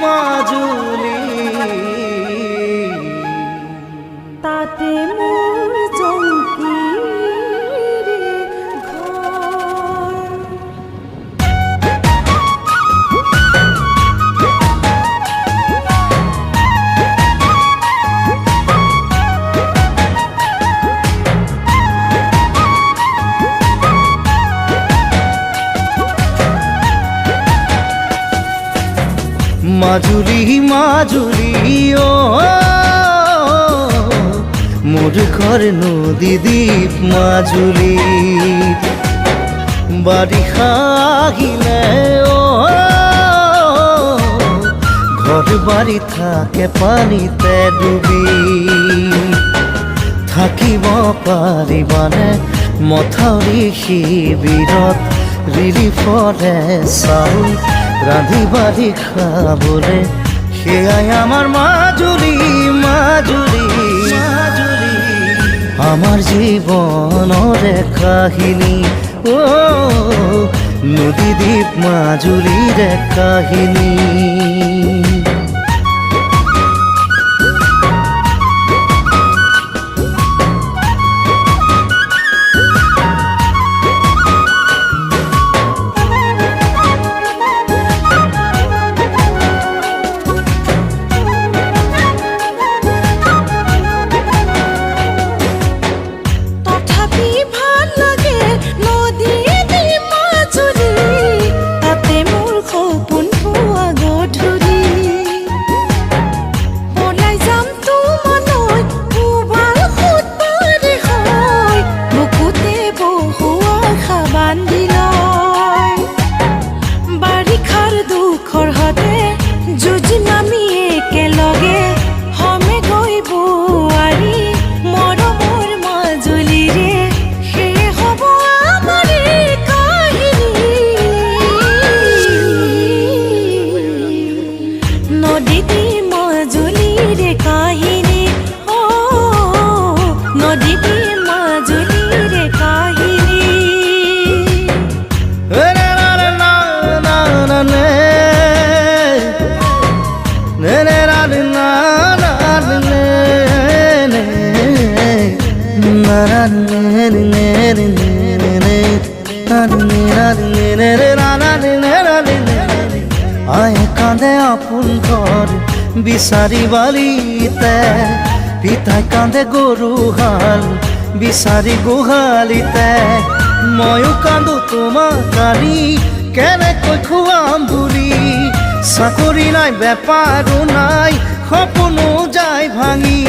মাজুলী তাতে মোৰ জংকীৰ ঘৰ মাজুলী মাজুলী মোৰ ঘৰ নদী দ্বীপ মাজুলী বাৰিষা আহিলে ঘৰ বাড়ি থাকে পানিতে ডুবি থাকিব পাৰিবানে মথাউৰি শিবিৰত ৰিলিফৰে চাউল ৰান্ধি বাঢ়ি খাবলে সেয়াই আমাৰ মাজুলী মাজুলী মাজুলী আমাৰ জীৱনৰে কাহিনী নদী দ্বীপ মাজুলীৰে কাহিনী আয়ে কান্দে আপোন ঘৰ বিচাৰি বালিতে পিতাই কান্দে গৰু হাল বিচাৰি গোহালিতে ময়ো কান্দো তোমাক আনি কেনেকৈ খুৱাম বুলি চাকৰি নাই বেপাৰো নাই সপোনো যায় ভাঙি